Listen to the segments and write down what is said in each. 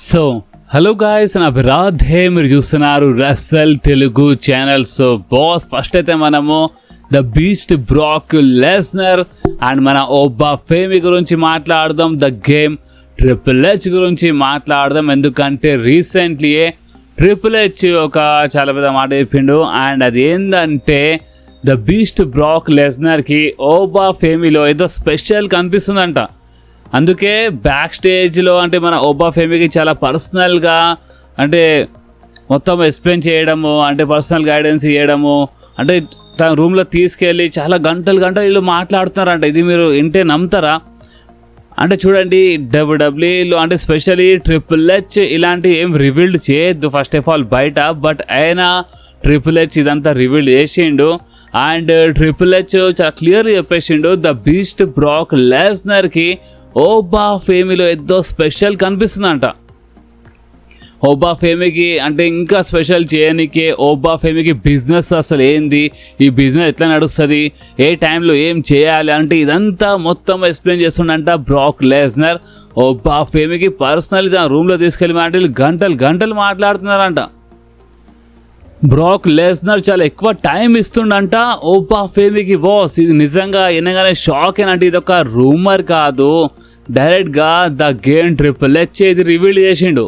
So hello guys, నా రాధే, మీరు చూస్తున్నారు Russell Telugu channel. So boss, first అయితే మనము the beast Brock Lesnar and మన ఓబా ఫేమి గురించి మాట్లాడదాం. ద గేమ్ ట్రిపుల్ హెచ్ గురించి మాట్లాడదాం. ఎందుకంటే రీసెంట్లీయే ట్రిపుల్ హెచ్ ఒక చాలా పెద్ద మాట చెప్పిండు. అండ్ అది ఏంటంటే ద బీస్ట్ బ్రాక్ లెస్నర్కి ఓబా ఫేమిలో ఏదో స్పెషల్ కనిపిస్తుందంట. అందుకే బ్యాక్ స్టేజ్లో అంటే మన ఓబా ఫేమికి చాలా పర్సనల్గా అంటే మొత్తం ఎక్స్ప్లెయిన్ చేయడము, అంటే పర్సనల్ గైడెన్స్ ఇవ్వడము, అంటే తన రూమ్లో తీసుకెళ్ళి చాలా గంటలు వీళ్ళు మాట్లాడుతున్నారంట. ఇది మీరు వింటే నమ్ముతారా? అంటే చూడండి, డబ్ల్యూడబ్ల్యూఈలో అంటే స్పెషల్లీ ట్రిపుల్ హెచ్ ఇలాంటి ఏం రివీల్డ్ చేయొద్దు ఫస్ట్ ఆఫ్ ఆల్ బయట. బట్ అయినా ట్రిపుల్ హెచ్ ఇదంతా రివీల్డ్ చేసిండు. అండ్ ట్రిపుల్ హెచ్ చాలా క్లియర్గా చెప్పేసిండు, ద బీస్ట్ బ్రాక్ లెస్నర్కి ఓబా ఫేమిలో ఏదో స్పెషల్ కనిపిస్తుందంట. ఓబా ఫేమికి అంటే ఇంకా స్పెషల్ చేయడానికి ఓబా ఫేమికి బిజినెస్ అసలు ఏంది, ఈ బిజినెస్ ఎట్లా నడుస్తుంది, ఏ టైంలో ఏం చేయాలి అంటే ఇదంతా మొత్తం ఎక్స్ప్లెయిన్ చేస్తుండంట బ్రాక్ లెస్నర్. ఓబా ఫేమికి పర్సనల్ తన రూమ్లో తీసుకెళ్ళి గంటలు మాట్లాడుతున్నారంట. బ్రాక్ లెస్నర్ చాలా ఎక్కువ టైం ఇస్తుండంట ఓబా ఫేమికి. బాస్, ఇది నిజంగా వినగానే షాక్ ఏనంటే ఇది ఒక రూమర్ కాదు, డైరెక్ట్గా ద గేమ్ ట్రిపుల్ హెచ్ ఇది రివీల్ చేసిండు.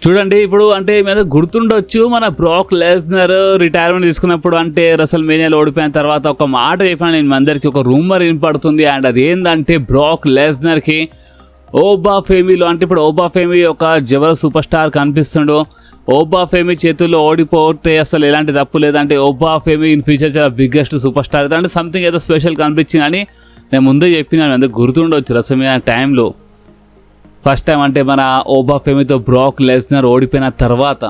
చూడండి, ఇప్పుడు అంటే మీద గుర్తుండొచ్చు, మన బ్రాక్ లెస్నర్ రిటైర్మెంట్ తీసుకున్నప్పుడు అంటే రసల్ మేనియాలో ఓడిపోయిన తర్వాత ఒక మాట చెప్పాను నేను అందరికీ, ఒక రూమర్ వినపడుతుంది. అండ్ అది ఏంటంటే బ్రాక్ లెస్నర్కి ఓబా ఫేమిలో అంటే ఇప్పుడు ఓబా ఫేమి ఒక జబర్ సూపర్ స్టార్ కనిపిస్తుండు. ఓబా ఫేమి చేతుల్లో ఓడిపోతే అసలు ఎలాంటి తప్పు లేదంటే ఓబా ఫేమి ఇన్ ఫ్యూచర్ చాలా బిగ్గెస్ట్ సూపర్ స్టార్ అవుతుంది అంటే సంథింగ్ ఏదో స్పెషల్ కనిపించింది అని నేను ముందే చెప్పినాను. అందుకు గుర్తుండొచ్చు రసమైన టైంలో ఫస్ట్ టైం అంటే మన ఓబా ఫేమితో బ్రాక్ లెస్నర్ ఓడిపోయిన తర్వాత.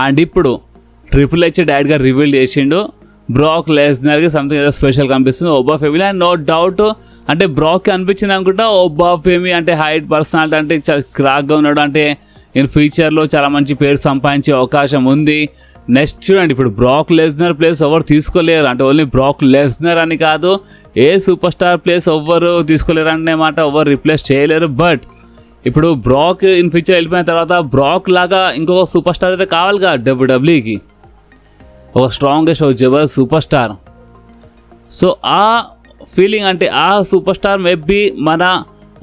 అండ్ ఇప్పుడు ట్రిపుల్ హెచ్ డైరెక్ట్గా రివీల్ చేసిండు, బ్రాక్ లెస్నర్కి సంథింగ్ ఏదో స్పెషల్ కనిపిస్తుంది ఓబా ఫేమిలో. అండ్ నో డౌట్ అంటే బ్రాక్కి అనిపించింది అనుకుంటా ఓబా ఫేమి అంటే హైట్ పర్సనాలిటీ అంటే చాలా క్రాక్గా ఉన్నాడు, అంటే ఇన్ ఫ్యూచర్లో చాలా మంచి పేరు సంపాదించే అవకాశం ఉంది. నెక్స్ట్ చూడండి, ఇప్పుడు బ్రాక్ లెస్నర్ ప్లేస్ ఎవరు తీసుకోలేరు అంటే ఓన్లీ బ్రాక్ లెస్నర్ అని కాదు, ఏ సూపర్ స్టార్ ప్లేస్ ఎవ్వరు తీసుకోలేరు అనే మాట ఎవరు రిప్లేస్ చేయలేరు. బట్ ఇప్పుడు బ్రాక్ ఇన్ ఫ్యూచర్ వెళ్ళిపోయిన తర్వాత బ్రాక్ లాగా ఇంకొక సూపర్ స్టార్ అయితే కావాలిగా డబ్ల్యూడబ్ల్యూఈకి, ఒక స్ట్రాంగెస్ట్ ఒక జబర్ సూపర్ స్టార్. సో ఆ ఫీలింగ్ అంటే ఆ సూపర్ స్టార్ మేబీ మన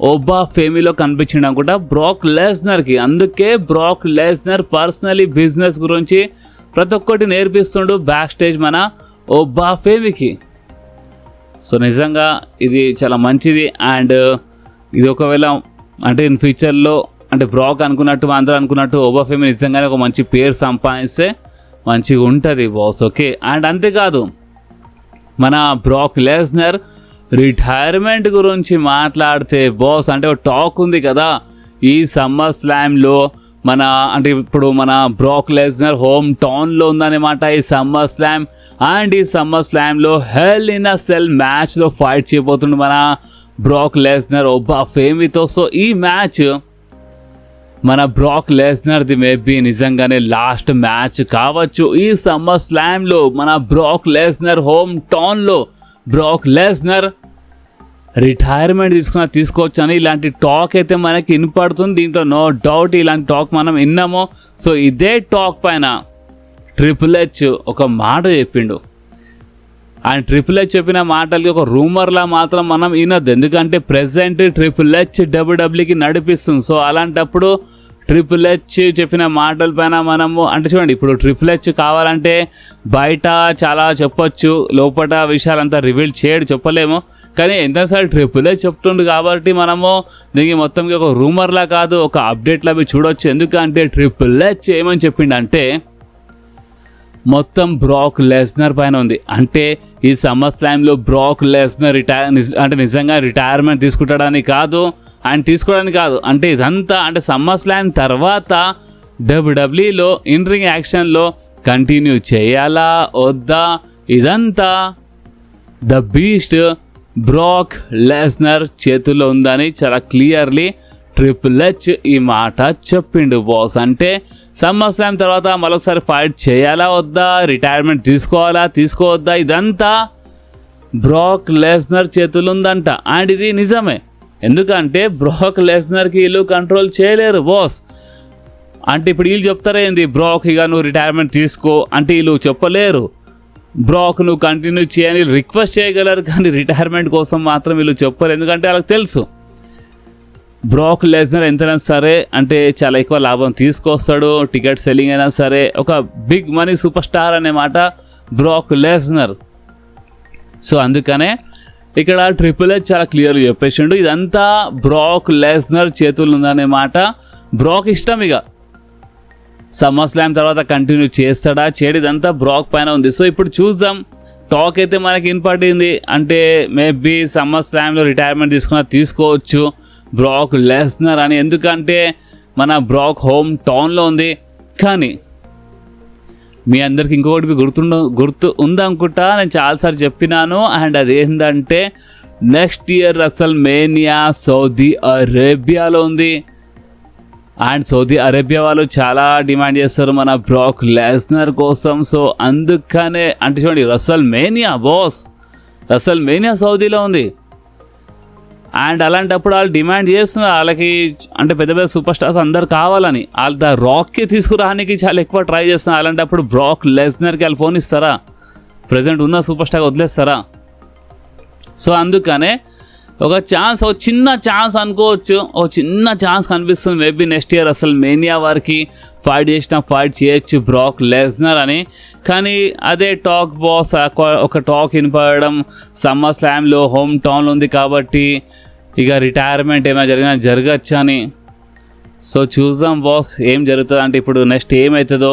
ఓబా ఫేమిలో కనిపించిండు అనుకుంటా బ్రాక్ లెస్నర్కి. అందుకే బ్రాక్ లెస్నర్ పర్సనలీ బిజినెస్ గురించి ప్రతి ఒక్కటి నేర్పిస్తుండు బ్యాక్ స్టేజ్ మన ఓబా ఫేమికి. సో నిజంగా ఇది చాలా మంచిది. అండ్ ఇది ఒకవేళ అంటే ఇన్ ఫ్యూచర్లో అంటే బ్రాక్ అనుకున్నట్టు అందరూ అనుకున్నట్టు ఓబా ఫేమి నిజంగానే ఒక మంచి పేరు సంపాదిస్తే మంచిగా ఉంటుంది బాస్. ఓకే, అండ్ అంతేకాదు మన బ్రాక్ లెస్నర్ రిటైర్మెంట్ గురించి మాట్లాడితే బాస్ అంటే ఒక టాక్ ఉంది కదా, ఈ సమ్మర్ స్లామ్లో మన అంటే ఇప్పుడు మన బ్రాక్ లెస్నర్ హోమ్ టౌన్లో ఉందన్నమాట ఈ సమ్మర్ స్లామ్. అండ్ ఈ సమ్మర్ స్లామ్లో హెల్ ఇన్ అ సెల్ మ్యాచ్లో ఫైట్ చేయబోతుండు మన బ్రాక్ లెస్నర్ ఓబా ఫేమితో. సో ఈ మ్యాచ్ మన బ్రాక్ లెస్నర్ది మేబీ నిజంగానే లాస్ట్ మ్యాచ్ కావచ్చు ఈ సమ్మర్ స్లామ్లో. మన బ్రాక్ లెస్నర్ హోమ్ టౌన్లో బ్రాక్ లెస్నర్ రిటైర్మెంట్ తీసుకోవచ్చు అని ఇలాంటి టాక్ అయితే మనకి వినపడుతుంది. దీంట్లో నో డౌట్ ఇలాంటి టాక్ మనం విన్నాము. సో ఇదే టాక్ పైన ట్రిపుల్ హెచ్ ఒక మాట చెప్పిండు. అండ్ ట్రిపుల్ హెచ్ చెప్పిన మాటలకి ఒక రూమర్లా మాత్రం మనం వినొద్దు, ఎందుకంటే ప్రెసెంట్ ట్రిపుల్ హెచ్ డబ్ల్యూడబ్ల్యూకి నడిపిస్తుంది. సో అలాంటప్పుడు ట్రిపుల్ హెచ్ చెప్పిన మాటల పైన మనము అంటే చూడండి, ఇప్పుడు ట్రిపుల్ హెచ్ కావాలంటే బయట చాలా చెప్పొచ్చు, లోపల విషయాలంతా రివీల్ చేయడు చెప్పలేము. కానీ ఎంతసారి ట్రిపుల్ హెచ్ చెప్తుండు కాబట్టి మనము దీనికి మొత్తంగా ఒక రూమర్లా కాదు ఒక అప్డేట్లా చూడొచ్చు. ఎందుకంటే ట్రిపుల్ హెచ్ ఏమని చెప్పిండంటే మొత్తం బ్రాక్ లెస్నర్ పైన ఉంది. అంటే ఈ సమ్మర్ స్లామ్లో బ్రాక్ లెస్నర్ అంటే నిజంగా రిటైర్మెంట్ తీసుకుంటాడని కాదు, ఆయన తీసుకోవడానికి కాదు, అంటే ఇదంతా అంటే సమ్మర్ స్లామ్ తర్వాత డబ్ల్యూడబ్ల్యూఈలో ఇన్ రింగ్ యాక్షన్లో కంటిన్యూ చేయాలా వద్దా ఇదంతా ద బీస్ట్ బ్రాక్ లెస్నర్ చేతుల్లో ఉందని చాలా క్లియర్లీ ట్రిపుల్ హెచ్ ఈ మాట చెప్పిండు బాస్. అంటే సమ్మర్ స్లామ్ తర్వాత మరొకసారి ఫైట్ చేయాలా వద్దా, రిటైర్మెంట్ తీసుకోవద్దా ఇదంతా బ్రాక్ లెస్నర్ చేతులు ఉందంట. అండ్ ఇది నిజమే, ఎందుకంటే బ్రాక్ లెస్నర్కి వీళ్ళు కంట్రోల్ చేయలేరు బాస్. అంటే ఇప్పుడు వీళ్ళు చెప్తారా ఏంది, బ్రాక్ ఇక నువ్వు రిటైర్మెంట్ తీసుకో అంటే వీళ్ళు చెప్పలేరు. బ్రాక్ నువ్వు కంటిన్యూ చేయని రిక్వెస్ట్ చేయగలరు, కానీ రిటైర్మెంట్ కోసం మాత్రం వీళ్ళు చెప్పరు. ఎందుకంటే వాళ్ళకి తెలుసు బ్రాక్ లెస్నర్ ఎంతైనా సరే అంటే చాలా ఎక్కువ లాభం తీసుకొస్తాడు, టికెట్ సెల్లింగ్ అయినా సరే ఒక బిగ్ మనీ సూపర్ స్టార్ అన్నమాట బ్రాక్ లెస్నర్. సో అందుకనే ఇక్కడ ట్రిపుల్ హెచ్ చాలా క్లియర్గా చెప్పేసిండు, ఇదంతా బ్రాక్ లెస్నర్ చేతుల్లో ఉందన్నమాట. బ్రాక్ ఇష్టం ఇక సమ్మర్ స్లామ్ తర్వాత కంటిన్యూ చేస్తాడా చేయడు, ఇదంతా బ్రాక్ పైన ఉంది. సో ఇప్పుడు చూద్దాం. టాక్ అయితే మనకి వినపడింది, అంటే మేబీ సమ్మర్ స్లామ్లో రిటైర్మెంట్ తీసుకోవచ్చు బ్రాక్ లెస్నర్ అని, ఎందుకంటే మన బ్రాక్ హోమ్ టౌన్లో ఉంది. కానీ మీ అందరికి ఇంకొకటి గుర్తు ఉందనుకుంటా, నేను చాలాసార్లు చెప్పినాను. అండ్ అదేంటంటే నెక్స్ట్ ఇయర్ రెసల్మేనియా సౌదీ అరేబియాలో ఉంది. అండ్ సౌదీ అరేబియా వాళ్ళు చాలా డిమాండ్ చేస్తారు మన బ్రాక్ లెస్నర్ కోసం. సో అందుకనే అంటే చూడండి రెసల్మేనియా బాస్, రెసల్మేనియా సౌదీలో ఉంది. అండ్ అలాంటప్పుడు వాళ్ళు డిమాండ్ చేస్తున్నారు, వాళ్ళకి అంటే పెద్ద పెద్ద సూపర్ స్టార్స్ అందరు కావాలని, వాళ్ళు ద రాక్కి తీసుకురానికి చాలా ఎక్కువ ట్రై చేస్తున్నారు. అలాంటప్పుడు బ్రాక్ లెస్నర్కి వాళ్ళు ఫోన్ ఇస్తారా, ప్రజెంట్ ఉన్న సూపర్ స్టార్ వదిలేస్తారా? సో అందుకనే ఒక చిన్న ఛాన్స్ అనుకోవచ్చు, ఒక చిన్న ఛాన్స్ కనిపిస్తుంది. మేబీ నెక్స్ట్ ఇయర్ అసలు మేనియా వారికి ఫైట్ చేయొచ్చు బ్రాక్ లెస్నర్ అని. కానీ అదే టాక్ బాస్, ఒక టాక్ వినపడడం సమ్మర్ స్లామ్లో హోమ్ టౌన్లో ఉంది కాబట్టి ఇక రిటైర్మెంట్ ఏమైనా జరగచ్చు అని. సో చూద్దాం బాస్ ఏం జరుగుతుంది అంటే ఇప్పుడు నెక్స్ట్ ఏమవుతుందో.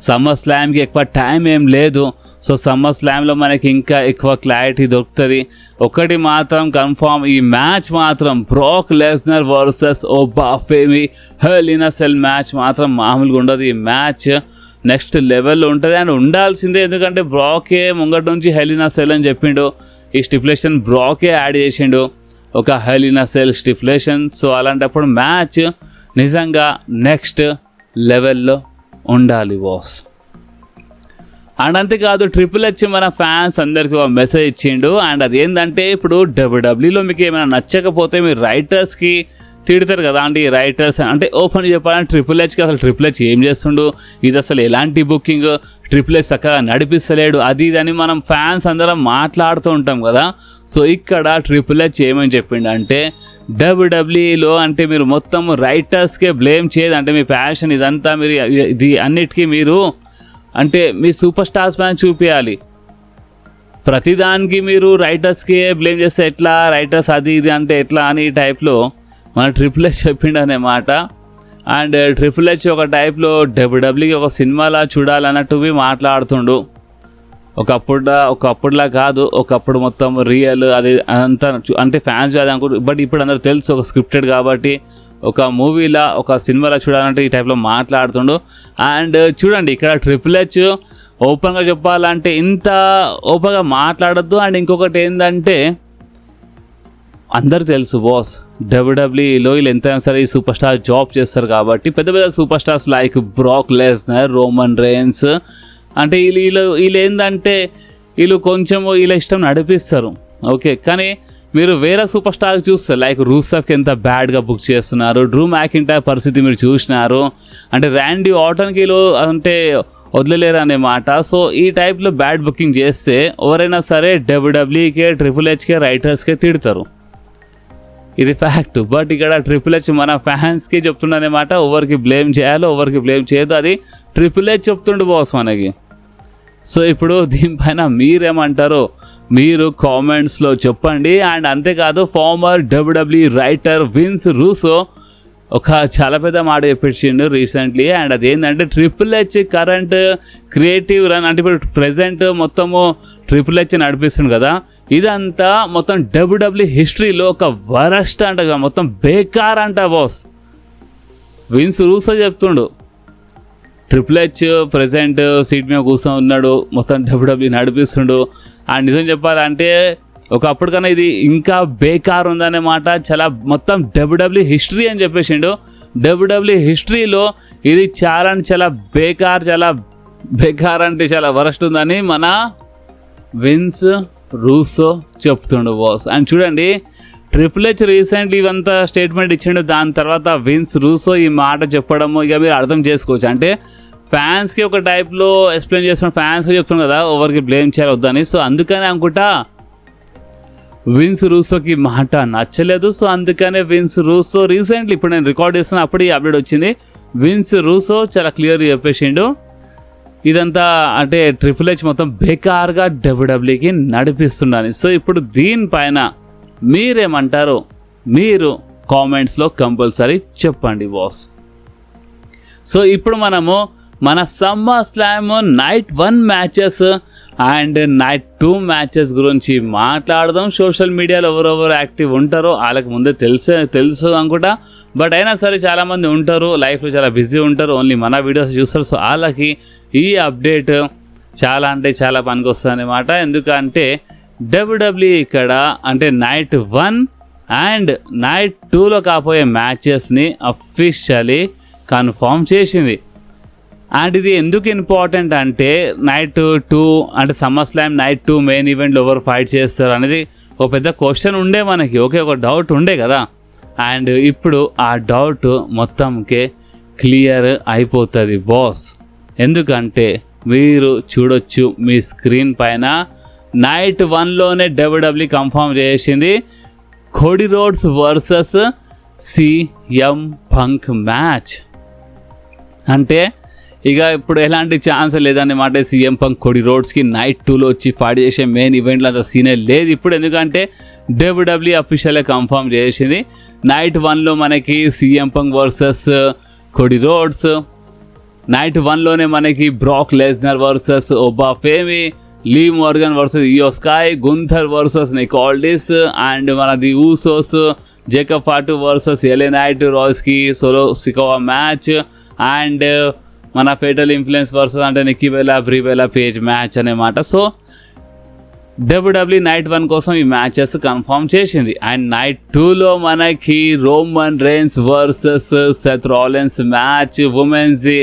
సమ్మర్ స్లామ్కి ఎక్కువ టైం ఏం లేదు, సో సమ్మర్ స్లామ్లో మనకి ఇంకా ఎక్కువ క్లారిటీ దొరుకుతుంది. ఒకటి మాత్రం కన్ఫామ్, ఈ మ్యాచ్ మాత్రం Brock Lesnar versus Oba Femi hell in a cell match మాత్రం మామూలుగా ఉండదు. ఈ మ్యాచ్ నెక్స్ట్ లెవెల్లో ఉంటుంది అండ్ ఉండాల్సిందే, ఎందుకంటే బ్రాకే ముంగటి నుంచి హెల్ ఇన్ ఎ సెల్ అని చెప్పిండు. ఈ స్టిపులేషన్ బ్రాకే యాడ్ చేసిండు, ఒక hell in a cell stipulation. So అలాంటప్పుడు మ్యాచ్ నిజంగా నెక్స్ట్ లెవెల్లో ఉండాలి బాస్. అండ్ అంతేకాదు ట్రిపుల్ హెచ్ మన ఫ్యాన్స్ అందరికీ ఒక మెసేజ్ ఇచ్చిండు. అండ్ అదేంటంటే ఇప్పుడు డబ్ల్యూడబ్ల్యూలో మీకు ఏమైనా నచ్చకపోతే మీరు రైటర్స్కి తిడతారు కదా, అంటే ఈ రైటర్స్ అంటే ఓపెన్ చెప్పాలంటే ట్రిపుల్ హెచ్కి అసలు ట్రిపుల్ హెచ్ ఏం చేస్తుండు, ఇది అసలు ఎలాంటి బుకింగ్, ట్రిపుల్ హెచ్ చక్కగా నడిపిస్తలేడు, అది ఇది అని మనం ఫ్యాన్స్ అందరం మాట్లాడుతూ ఉంటాం కదా. సో ఇక్కడ ట్రిపుల్ హెచ్ ఏమని చెప్పిండంటే డబ్ల్యూడబ్ల్యూఈలో అంటే మీరు మొత్తం రైటర్స్కే బ్లేమ్ చేయదు, అంటే మీ ప్యాషన్ ఇదంతా మీరు ఇది అన్నిటికీ మీరు అంటే మీ సూపర్ స్టార్స్ పైన చూపించాలి. ప్రతిదానికి మీరు రైటర్స్కే బ్లేమ్ చేస్తే ఎట్లా, రైటర్స్ అది ఇది అంటే ఎట్లా అని ఈ టైప్లో మన ట్రిపుల్ హెచ్ చెప్పిండు అన్నమాట. అండ్ ట్రిపుల్ హెచ్ ఒక టైప్లో డబ్ల్యూడబ్ల్యూకి ఒక సినిమాలా చూడాలన్నట్టు మాట్లాడుతుండు. ఒకప్పుడులా కాదు, ఒకప్పుడు మొత్తం రియల్ అది అంతా అంటే ఫ్యాన్స్ అది అనుకుంటు, బట్ ఇప్పుడు అందరూ తెలుసు ఒక స్క్రిప్టెడ్ కాబట్టి ఒక మూవీలా ఒక సినిమాలా చూడాలంటే ఈ టైప్లో మాట్లాడుతుండు. అండ్ చూడండి ఇక్కడ ట్రిపుల్ హెచ్ ఓపెన్గా చెప్పాలంటే ఇంత ఓపెన్గా మాట్లాడద్దు. అండ్ ఇంకొకటి ఏంటంటే అందరూ తెలుసు బాస్ డబ్ల్యూడబ్ల్యూఈలో వీళ్ళు ఎంతైనా సరే ఈ సూపర్ స్టార్ జాబ్ చేస్తారు కాబట్టి పెద్ద పెద్ద super stars like Brock Lesnar, Roman rains అంటే వీళ్ళు ఏంటంటే వీళ్ళు కొంచెం వీళ్ళ ఇష్టం నడిపిస్తారు ఓకే. కానీ మీరు వేరే సూపర్ స్టార్ చూస్తారు లైక్ రూసెఫ్కి ఎంత బ్యాడ్గా బుక్ చేస్తున్నారు, డ్రూ మ్యాకింటైర్ పరిస్థితి మీరు చూసినారు, అంటే ర్యాండీ ఆర్టన్కి వీళ్ళు అంటే వదిలేరు అనే మాట. సో ఈ టైప్లో బ్యాడ్ బుకింగ్ చేస్తే ఎవరైనా సరే డబ్ల్యూడబ్ల్యూకే ట్రిపుల్ హెచ్కే రైటర్స్కే తిడతారు, ఇది ఫ్యాక్ట్. బట్ ఇక్కడ ట్రిపుల్ హెచ్ మన ఫ్యాన్స్కి చెప్తుండనమాట, ఎవరికి బ్లేమ్ చేయాలో ఎవరికి బ్లేమ్ చేయదు, అది ట్రిపుల్ హెచ్ చెప్తుండు బాస్ మనకి. సో ఇప్పుడు దీనిపైన మీరేమంటారో మీరు కామెంట్స్లో చెప్పండి. అండ్ అంతేకాదు former WWE writer Vince Russo ఒక చాలా పెద్ద మాట చెప్పించిండు రీసెంట్లీ. అండ్ అదేంటంటే triple H current creative run అంటే ఇప్పుడు ప్రెజెంట్ మొత్తము ట్రిపుల్ హెచ్ నడిపిస్తుంది కదా, ఇదంతా మొత్తం డబ్ల్యూడబ్ల్యూ హిస్టరీలో ఒక వరస్ట్ అంట, మొత్తం బేకార్ అంట బాస్. విన్స్ రూసో చెప్తుండు ట్రిపుల్ హెచ్ ప్రెజెంట్ సీట్ మీద కూర్చొని ఉన్నాడు, మొత్తం డబ్ల్యూడబ్ల్యూ నడిపిస్తుండు. అండ్ నిజం చెప్పాలంటే ఒకప్పుడు కన్నా ఇది ఇంకా బేకార్ ఉందనే మాట, చాలా మొత్తం డబ్ల్యూడబ్ల్యూ హిస్టరీ అని చెప్పేసిండు. డబ్ల్యూడబ్ల్యూ హిస్టరీలో ఇది చాలా చాలా బేకార్ అంటే చాలా వరస్ట్ ఉందని మన విన్స్ రూసో చెప్తుండు బాస్. అండ్ చూడండి ట్రిపుల్ హెచ్ రీసెంట్లీ ఇవంతా స్టేట్మెంట్ ఇచ్చిండు. దాని తర్వాత విన్స్ రూసో ఈ మాట చెప్పడము ఇక మీరు అర్థం చేసుకోవచ్చు. అంటే ఫ్యాన్స్కి ఒక టైప్లో ఎక్స్ప్లెయిన్ చేస్తున్న, ఫ్యాన్స్కి చెప్తున్నాను కదా ఎవరికి బ్లేమ్ చేయాలి వద్దని. సో అందుకనే అనుకుంటా విన్స్ రూసోకి మాట నచ్చలేదు. సో అందుకనే విన్స్ రూసో రీసెంట్లీ ఇప్పుడు నేను రికార్డ్ చేస్తున్నా అప్పుడు ఈ అప్డేట్ వచ్చింది. విన్స్ రూసో చాలా క్లియర్గా చెప్పేసిండు ఇదంతా అంటే ట్రిపుల్ హెచ్ మొత్తం బేకార్గా డబ్ల్యూడబ్ల్యూకి నడిపిస్తున్నాను. సో ఇప్పుడు దీనిపైన మీరేమంటారు? మీరు కామెంట్స్లో కంపల్సరీ చెప్పండి బాస్. సో ఇప్పుడు మనము మన summer slam night 1 matches and night 2 matches గురించి మాట్లాడదాం. సోషల్ మీడియాలో ఎవరెవరు యాక్టివ్ ఉంటారో వాళ్ళకి ముందే తెలుసు అనుకుంటా. బట్ అయినా సరే చాలామంది ఉంటారు, లైఫ్లో చాలా బిజీ ఉంటారు, ఓన్లీ మన వీడియోస్ చూస్తారు. సో వాళ్ళకి ఈ అప్డేట్ చాలా అంటే చాలా పనికొస్తుంది అన్నమాట. ఎందుకంటే డబ్ల్యూడబ్ల్యూ ఇక్కడ అంటే నైట్ 1 అండ్ నైట్ 2లో కాబోయే మ్యాచెస్ని అఫీషియలీ కన్ఫర్మ్ చేసింది. అండ్ ఇది ఎందుకు ఇంపార్టెంట్ అంటే నైట్ 2 అంటే సమ్మర్ స్లామ్ నైట్ 2 మెయిన్ ఈవెంట్లో ఎవరు ఫైట్ చేస్తారు అనేది ఒక పెద్ద క్వశ్చన్ ఉండే మనకి. ఒక డౌట్ ఉండే కదా. అండ్ ఇప్పుడు ఆ డౌట్ మొత్తంకే క్లియర్ అయిపోతుంది బాస్. ఎందుకంటే మీరు చూడొచ్చు మీ స్క్రీన్ పైన నైట్ 1లోనే డబ్ల్యూడబ్ల్యూ కన్ఫర్మ్ చేసింది Cody roads versus CM Punk match. అంటే ఇక ఇప్పుడు ఎలాంటి ఛాన్స్ లేదన్నమాట. CM Punk కోడీ రోడ్స్కి నైట్ 2లో వచ్చి ఫైట్ చేసే మెయిన్ ఈవెంట్లో అంత సీనే లేదు ఇప్పుడు. ఎందుకంటే డబ్ల్యూడబ్ల్యూ అఫీషియల్గా కన్ఫర్మ్ చేసింది నైట్ 1లో మనకి CM Punk versus Cody Rhodes, night 1లోనే మనకి Brock Lesnar versus Oba Femi, Liv Morgan versus Iyo Sky, Gunther versus Nick Aldis, and మనది Usos Jacob Fatu versus LA Knight రాయ్స్కి సోలో సికోవా మ్యాచ్, అండ్ మన fatal influence versus అంటే Nikki Bella Brie Bella Paige match అన్నమాట. So WWE night 1 కోసం ఈ matches confirm చేసింది. And night 2లో మనకి Roman Reigns versus Seth Rollins match, ఉమెన్స్ది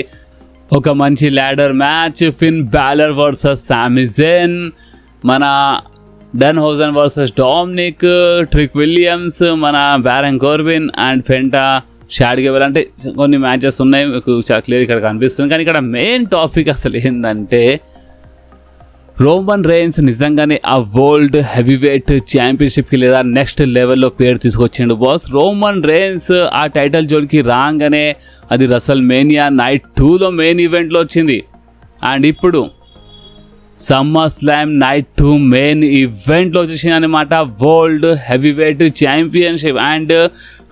ఒక మంచి ladder match, Finn Balor versus Sami Zayn, మన డన్ హోజన్ వర్సెస్ డామినిక్, ట్రిక్ విలియమ్స్, మన బ్యారన్ కోర్బిన్ అండ్ ఫెంటా షాడ్గేబెల్. అంటే కొన్ని మ్యాచెస్ ఉన్నాయి మీకు చాలా క్లియర్ ఇక్కడ కనిపిస్తుంది. కానీ ఇక్కడ మెయిన్ టాపిక్ అసలు ఏంటంటే రోమన్ రేన్స్ నిజంగానే ఆ వరల్డ్ హెవీవెయిట్ ఛాంపియన్షిప్కి లేదా నెక్స్ట్ లెవెల్లో పేరు తీసుకొచ్చిండు బాస్. రోమన్ రేన్స్ ఆ టైటిల్ జోన్కి రాగానే అది రసల్ మేనియా నైట్ 2లో మెయిన్ ఈవెంట్లో వచ్చింది. అండ్ ఇప్పుడు సమ్మర్ స్లామ్ నైట్ 2 మెయిన్ ఈవెంట్లో వచ్చేసింది అనమాట world heavyweight championship. And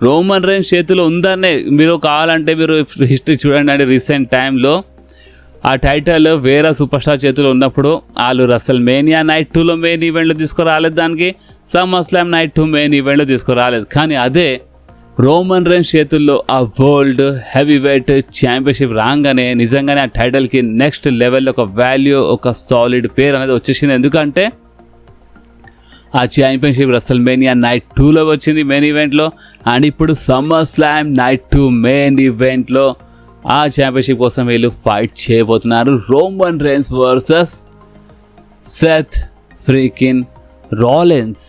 Roman rains చేతిలో ఉందనే మీరు కావాలంటే మీరు హిస్టరీ చూడండి. అంటే రీసెంట్ టైంలో ఆ టైటిల్ వేరే సూపర్ స్టార్ చేతిలో ఉన్నప్పుడు వాళ్ళు రసల్ మేనియా నైట్ 2లో మెయిన్ ఈవెంట్లో తీసుకురాలేదు, దానికి సమ్మర్ స్లామ్ నైట్ 2 మెయిన్ ఈవెంట్లో తీసుకురాలేదు. కానీ అదే రోమన్ రేన్స్ చేతుల్లో ఆ వరల్డ్ హెవీవెయిట్ ఛాంపియన్షిప్ రాగానే నిజంగానే ఆ టైటిల్కి నెక్స్ట్ లెవెల్లో ఒక వాల్యూ, ఒక సాలిడ్ పేరు అనేది వచ్చేసింది. ఎందుకంటే ఆ ఛాంపియన్షిప్ రసల్ మేనియా నైట్ 2లో వచ్చింది మెయిన్ ఈవెంట్లో. అండ్ ఇప్పుడు సమ్మర్ స్లామ్ నైట్ 2 మెయిన్ ఈవెంట్లో ఆ ఛాంపియన్షిప్ కోసం వీళ్ళు ఫైట్ చేయబోతున్నారు. Roman Reigns versus Seth freaking Rollins.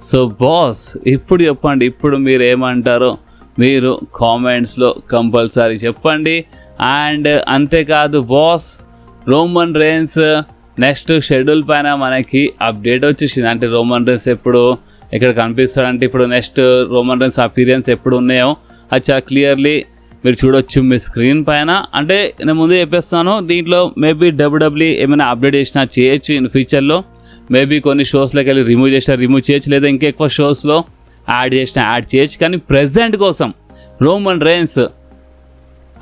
So boss ఇప్పుడు చెప్పండి, ఇప్పుడు మీరు ఏమంటారో మీరు కామెంట్స్లో కంపల్సరీ చెప్పండి. అండ్ అంతేకాదు boss, Roman rains next schedule పైన మనకి అప్డేట్ వచ్చేసింది. అంటే రోమన్ రేన్స్ ఎప్పుడు ఇక్కడ కనిపిస్తాడంటే ఇప్పుడు నెక్స్ట్ రోమన్ రేన్స్ అపీరియన్స్ ఎప్పుడు ఉన్నాయో అది చాలా క్లియర్లీ మీరు చూడొచ్చు మీ స్క్రీన్ పైన. అంటే నేను ముందే చెప్పేస్తాను, దీంట్లో మేబీ డబ్ల్యూడబ్ల్యూ ఏమైనా అప్డేట్ చేసినా చేయొచ్చు ఇన్ ఫ్యూచర్లో. మేబీ కొన్ని షోస్లోకి వెళ్ళి రిమూవ్ చేయొచ్చు, లేదా ఇంకా ఎక్కువ షోస్లో యాడ్ చేయొచ్చు. కానీ ప్రెజెంట్ కోసం రోమన్ రేన్స్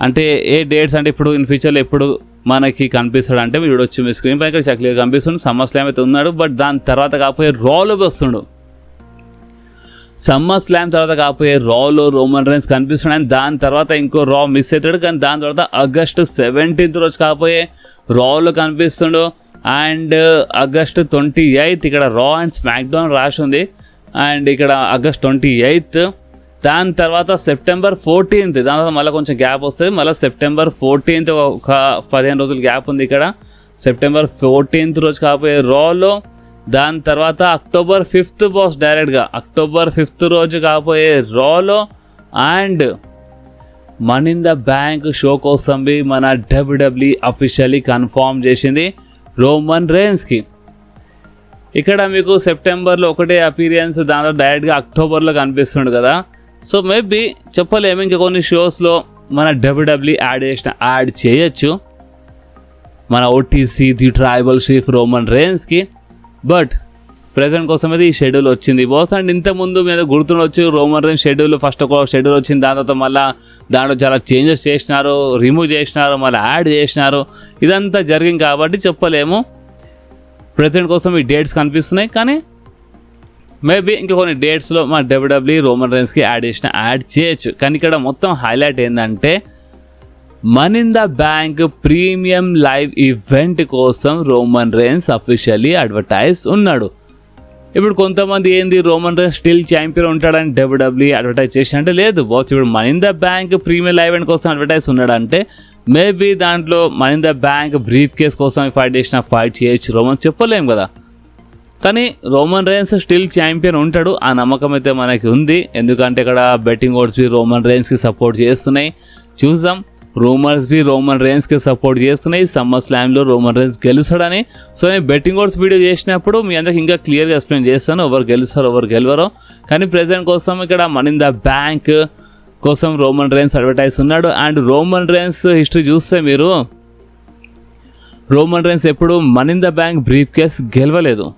అంటే ఏ డేట్స్ అంటే ఇప్పుడు ఇన్ ఫ్యూచర్లో ఎప్పుడు మనకి కనిపిస్తాడు అంటే మీరు చూడొచ్చు మీ స్క్రీన్ పైన ఇక్కడ క్లియర్ కనిపిస్తుంది. సమ్మర్ స్లామ్ అయితే ఉన్నాడు, బట్ దాని తర్వాత కాకపోయే రాలో వస్తుండు. సమ్మర్ స్లామ్ తర్వాత కాకపోయే రాలో రోమన్ రేన్స్ కనిపిస్తున్నాడు. అండ్ దాని తర్వాత ఇంకో రా మిస్ అవుతాడు. కానీ దాని తర్వాత ఆగస్టు 17th రోజు కాకపోయే రాలో కనిపిస్తుండు. అండ్ ఆగస్ట్ 28th ఇక్కడ రా అండ్ స్మాక్ డౌన్ రాసి ఉంది. అండ్ ఇక్కడ ఆగస్ట్ 28th. దాని తర్వాత సెప్టెంబర్ 14th, దాని తర్వాత మళ్ళీ కొంచెం గ్యాప్ వస్తుంది. మళ్ళీ సెప్టెంబర్ 14th ఒక 15 రోజులు గ్యాప్ ఉంది ఇక్కడ. సెప్టెంబర్ 14th రోజు కాకపోయే రాలో దాని తర్వాత October 5th బాస్, డైరెక్ట్గా October 5th రోజు కాబోయే రాలో and Money in the Bank show కోసం మన WWE అఫీషియల్లీ కన్ఫర్మ్ చేసింది రోమన్ రేన్స్కి. ఇక్కడ మీకు సెప్టెంబర్లో ఒకటే అపీరియన్స్, దాంట్లో డైరెక్ట్గా అక్టోబర్లో కనిపిస్తుండు కదా. సో మేబీ చెప్పలేము, ఇంకా కొన్ని షోస్లో మన WWE యాడ్ చేయొచ్చు మన OTC the tribal chief Roman రేన్స్కి. బట్ ప్రెజెంట్ కోసం అయితే ఈ షెడ్యూల్ వచ్చింది బాస్. అండ్ ఇంతకుముందు మీద గుర్తుండొచ్చు, రోమన్ రేన్స్ షెడ్యూల్ ఫస్ట్ ఒక షెడ్యూల్ వచ్చింది, దాని తర్వాత మళ్ళీ దాంట్లో చాలా చేంజెస్ చేసినారు, రిమూవ్ చేసినారు, మళ్ళీ యాడ్ చేసినారు. ఇదంతా జరిగింది కాబట్టి చెప్పలేము. ప్రెజెంట్ కోసం ఈ డేట్స్ కనిపిస్తున్నాయి, కానీ మేబీ ఇంకా కొన్ని డేట్స్లో మా WWE రోమన్ రేన్స్కి యాడ్ చేయొచ్చు. కానీ ఇక్కడ మొత్తం హైలైట్ ఏంటంటే money in the Bank premium live event కోసం రోమన్ రేన్స్ అఫీషియల్లీ అడ్వర్టైజ్ ఉన్నాడు. ఇప్పుడు కొంతమంది ఏంది రోమన్ రేన్స్ స్టిల్ ఛాంపియన్ ఉంటాడని WWE అడ్వర్టైజ్ చేసి అంటే లేదు బాస్, ఇప్పుడు money in the Bank premium live event కోసం అడ్వర్టైజ్ ఉన్నాడంటే మేబీ దాంట్లో money in the Bank briefcase కోసం ఫైట్ చేయొచ్చు రోమన్, చెప్పలేము కదా. కానీ రోమన్ రేన్స్ స్టిల్ ఛాంపియన్ ఉంటాడు, ఆ నమ్మకం అయితే మనకి ఉంది. ఎందుకంటే ఇక్కడ బెట్టింగ్ ఓడ్స్ రోమన్ రేన్స్కి సపోర్ట్ చేస్తున్నాయి. చూద్దాం, రూమర్స్ రోమన్ రేన్స్కి సపోర్ట్ చేస్తున్నాయి సమ్మర్ స్లామ్లో రోమన్ రేన్స్ గెలుస్తాడని. సో నేను బెట్టింగ్ ఓడ్స్ వీడియో చేసినప్పుడు మీ అందరికి ఇంకా క్లియర్గా ఎక్స్ప్లెయిన్ చేస్తాను ఎవరు గెలుస్తారో ఎవరు గెలవరో. కానీ ప్రెజెంట్ కోసం ఇక్కడ మనీ ఇన్ ద బ్యాంక్ కోసం రోమన్ రేన్స్ అడ్వర్టైజ్ ఉన్నాడు. అండ్ రోమన్ రేన్స్ హిస్టరీ చూస్తే మీరు, రోమన్ రేన్స్ ఎప్పుడు Money in the Bank briefcase గెలవలేదు.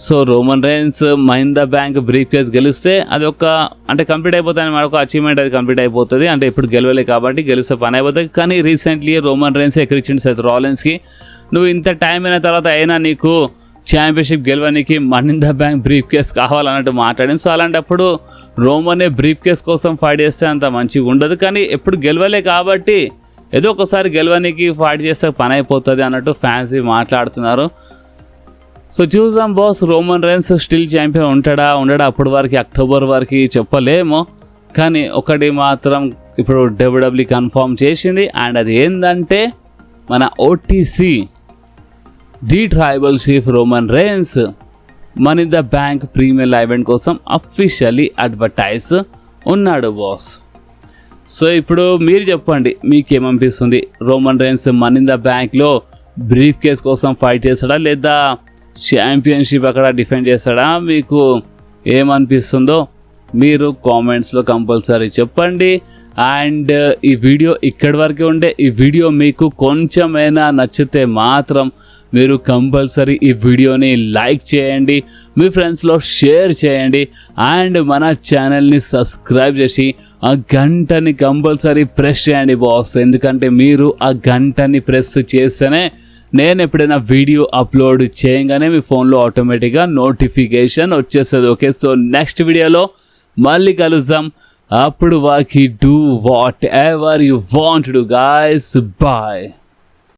So Roman Reigns Money in the Bank briefcase గెలిస్తే అది ఒక అంటే కంప్లీట్ అయిపోతుంది, మనకు అచీవ్మెంట్ అది కంప్లీట్ అయిపోతుంది. అంటే ఇప్పుడు గెలవలే కాబట్టి గెలిస్తే పని అయిపోతుంది. కానీ రీసెంట్లీ రోమన్ రేన్స్ ఎక్కడిచ్చింది సెత్ రాలిన్స్కి, నువ్వు ఇంత టైం అయిన తర్వాత అయినా నీకు ఛాంపియన్షిప్ గెలవడానికి Money in the Bank briefcase కావాలన్నట్టు మాట్లాడింది. సో అలాంటప్పుడు రోమనే బ్రీఫ్ కేస్ కోసం ఫైట్ చేస్తే అంత మంచిగా ఉండదు. కానీ ఎప్పుడు గెలవలే కాబట్టి ఏదో ఒకసారి గెలవడానికి ఫైట్ చేస్తే పని అయిపోతుంది అన్నట్టు ఫ్యాన్స్ మాట్లాడుతున్నారు. సో చూద్దాం boss, Roman rains still champion ఉంటాడా అప్పటి వరకు అక్టోబర్ వరకు చెప్పలేము. కానీ ఒకటి మాత్రం ఇప్పుడు WWE కన్ఫర్మ్ చేసింది, అండ్ అది ఏంటంటే మన OTC the tribal chief Roman Reigns Money in the Bank premium live event కోసం అఫీషియల్లీ అడ్వర్టైజ్ ఉన్నాడు బాస్. సో ఇప్పుడు మీరు చెప్పండి, మీకేమనిపిస్తుంది? Roman Reigns Money in the బ్యాంక్లో బ్రీఫ్ కేస్ కోసం ఫైట్ చేస్తాడా లేదా ఛాంపియన్షిప్ అక్కడ డిఫెండ్ చేస్తాడా? మీకు ఏమనిపిస్తుందో మీరు కామెంట్స్లో కంపల్సరీ చెప్పండి. అండ్ ఈ వీడియో ఇక్కడి వరకే ఉండే. ఈ వీడియో మీకు కొంచెమైనా నచ్చితే మాత్రం మీరు కంపల్సరీ ఈ వీడియోని లైక్ చేయండి, మీ ఫ్రెండ్స్లో షేర్ చేయండి, అండ్ మన ఛానల్ని సబ్స్క్రైబ్ చేసి ఆ గంటని కంపల్సరీ ప్రెస్ చేయండి బాస్. ఎందుకంటే మీరు ఆ గంటని ప్రెస్ చేస్తేనే నేను ఎప్పుడైనా వీడియో అప్లోడ్ చేయగానే మీ ఫోన్లో ఆటోమేటిక్గా నోటిఫికేషన్ వచ్చేస్తుంది. ఓకే, సో నెక్స్ట్ వీడియోలో మళ్ళీ కలుద్దాం. అప్పుడు వాకి do whatever you want to guys. Bye.